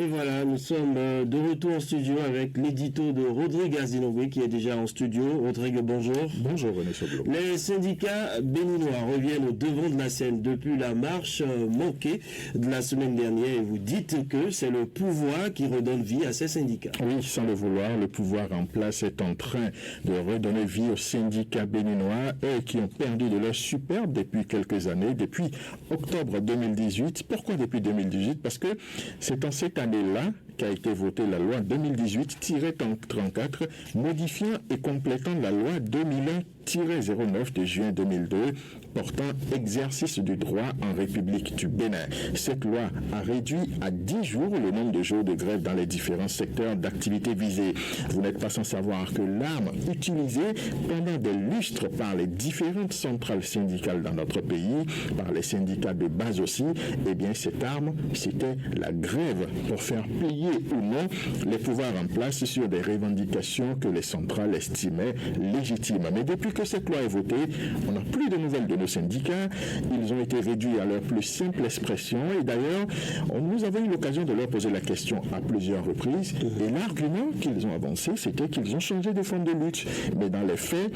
Et voilà, nous sommes de retour en studio avec l'édito de Rodrigue Azinové qui est déjà en studio. Rodrigue, bonjour. Bonjour René Soblot. Les syndicats béninois reviennent au devant de la scène depuis la marche manquée de la semaine dernière et vous dites que c'est le pouvoir qui redonne vie à ces syndicats. Oui, sans le vouloir, le pouvoir en place est en train de redonner vie aux syndicats béninois, eux qui ont perdu de leur superbe depuis quelques années, depuis octobre 2018. Pourquoi depuis 2018? Parce que c'est en cette année-là qu'a été votée la loi 2018-34, modifiant et complétant la loi 2001-09 de juin 2002 portant exercice du droit en République du Bénin. Cette loi a réduit à 10 jours le nombre de jours de grève dans les différents secteurs d'activité visés. Vous n'êtes pas sans savoir que l'arme utilisée pendant des lustres par les différentes centrales syndicales dans notre pays, par les syndicats de base aussi, eh bien cette arme, c'était la grève pour faire plier ou non les pouvoirs en place sur des revendications que les centrales estimaient légitimes. Mais depuis que cette loi est votée, on n'a plus de nouvelles de nos syndicats. Ils ont été réduits à leur plus simple expression et d'ailleurs, nous avons eu l'occasion de leur poser la question à plusieurs reprises et l'argument qu'ils ont avancé, c'était qu'ils ont changé de forme de lutte. Mais dans les faits,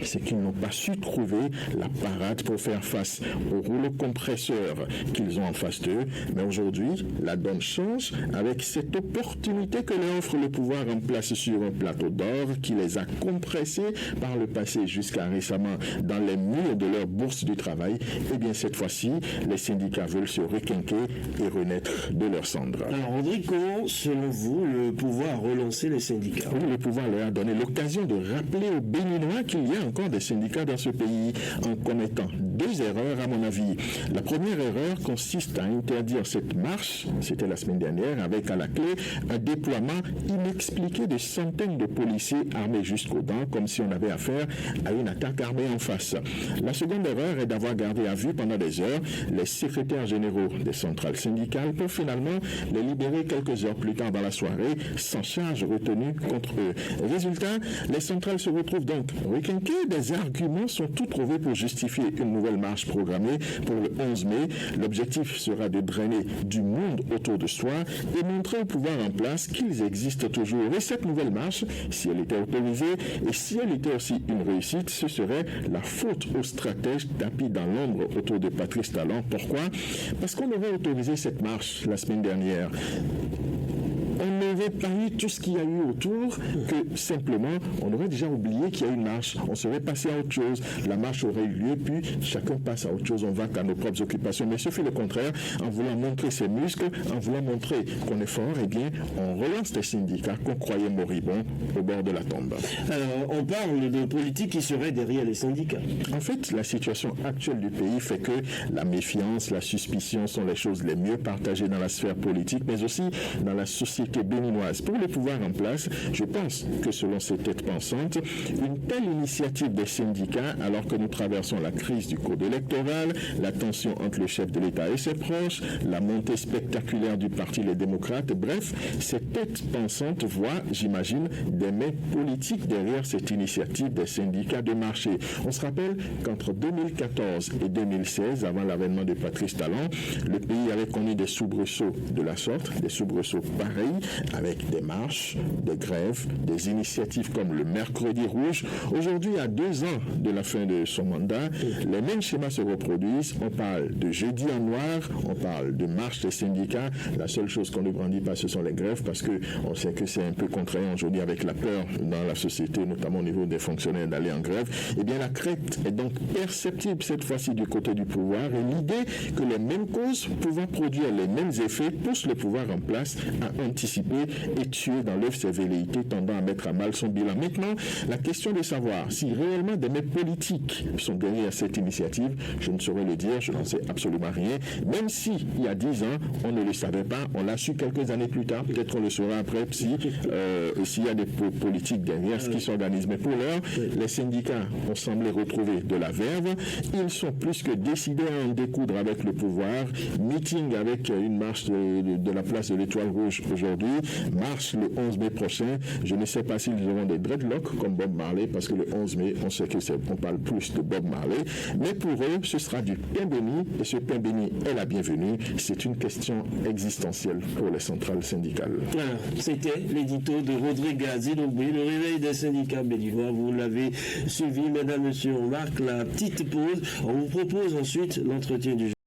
c'est qu'ils n'ont pas su trouver la parade pour faire face au rouleau compresseur qu'ils ont en face d'eux. Mais aujourd'hui, la donne change avec cette opportunité que leur offre le pouvoir en place sur un plateau d'or qui les a compressés par le passé jusqu'à récemment dans les murs de leur bourse du travail. Eh bien, cette fois-ci, les syndicats veulent se requinquer et renaître de leurs cendres. Alors, Rodrigue, comment, selon vous, le pouvoir a relancé les syndicats? Oui, le pouvoir leur a donné l'occasion de rappeler aux Béninois qu'il y a encore des syndicats dans ce pays en commettant deux erreurs à mon avis. La première erreur consiste à interdire cette marche, c'était la semaine dernière, avec à la clé un déploiement inexpliqué de centaines de policiers armés jusqu'aux dents, comme si on avait affaire à une attaque armée en face. La seconde erreur est d'avoir gardé à vue pendant des heures les secrétaires généraux des centrales syndicales pour finalement les libérer quelques heures plus tard dans la soirée sans charge retenue contre eux. Résultat, les centrales se retrouvent donc requinquées. Des arguments sont tout trouvés pour justifier une nouvelle marche programmée pour le 11 mai. L'objectif sera de drainer du monde autour de soi et montrer au pouvoir en place qu'ils existent toujours. Et cette nouvelle marche, si elle était autorisée et si elle était aussi une réussite, ce serait la faute aux stratèges tapis dans l'ombre autour de Patrice Talon. Pourquoi? Parce qu'on aurait autorisé cette marche la semaine dernière. On n'aurait pas eu tout ce qu'il y a eu autour, que simplement, on aurait déjà oublié qu'il y a une marche. On serait passé à autre chose. La marche aurait eu lieu, puis chacun passe à autre chose. On va à nos propres occupations. Mais ce fait le contraire, en voulant montrer ses muscles, en voulant montrer qu'on est fort, eh bien, on relance des syndicats qu'on croyait moribonds au bord de la tombe. Alors, on parle de politique qui serait derrière les syndicats. En fait, la situation actuelle du pays fait que la méfiance, la suspicion sont les choses les mieux partagées dans la sphère politique, mais aussi dans la société béninoise. Pour le pouvoir en place, je pense que selon ces têtes pensantes, une telle initiative des syndicats, alors que nous traversons la crise du code électoral, la tension entre le chef de l'État et ses proches, la montée spectaculaire du Parti Les Démocrates, bref, ces têtes pensantes voient, j'imagine, des mains politiques derrière cette initiative des syndicats de marché. On se rappelle qu'entre 2014 et 2016, avant l'avènement de Patrice Talon, le pays avait connu des soubresauts de la sorte, des soubresauts pareils, avec des marches, des grèves, des initiatives comme le Mercredi Rouge. Aujourd'hui, à 2 ans de la fin de son mandat, les mêmes schémas se reproduisent. On parle de jeudi en noir, on parle de marche des syndicats. La seule chose qu'on ne brandit pas, ce sont les grèves, parce qu'on sait que c'est un peu contraignant aujourd'hui avec la peur dans la société, notamment au niveau des fonctionnaires, d'aller en grève. Eh bien, la crête est donc perceptible cette fois-ci du côté du pouvoir et l'idée que les mêmes causes pouvant produire les mêmes effets poussent le pouvoir en place à anticiper et tuer dans l'œuf ses velléités tendant à mettre à mal son bilan. Maintenant, la question de savoir si réellement des mains politiques sont derrière cette initiative, je ne saurais le dire, je n'en sais absolument rien, même si il y a 10 ans, on ne le savait pas, on l'a su quelques années plus tard, peut-être on le saura après s'il y a des politiques derrière ce qui s'organise. Mais pour l'heure, les syndicats ont semblé retrouver de la verve, ils sont plus que décidés à en découdre avec le pouvoir, meeting avec une marche de la place de l'Étoile Rouge aujourd'hui, marchent le 11 mai prochain. Je ne sais pas s'ils auront des dreadlocks comme Bob Marley, parce que le 11 mai, on sait qu'on parle plus de Bob Marley. Mais pour eux, ce sera du pain béni, et ce pain béni est la bienvenue. C'est une question existentielle pour les centrales syndicales. Voilà, c'était l'édito de Rodrigue Zinobé, le réveil des syndicats béninois. Vous l'avez suivi, mesdames, messieurs. On marque la petite pause. On vous propose ensuite l'entretien du jour.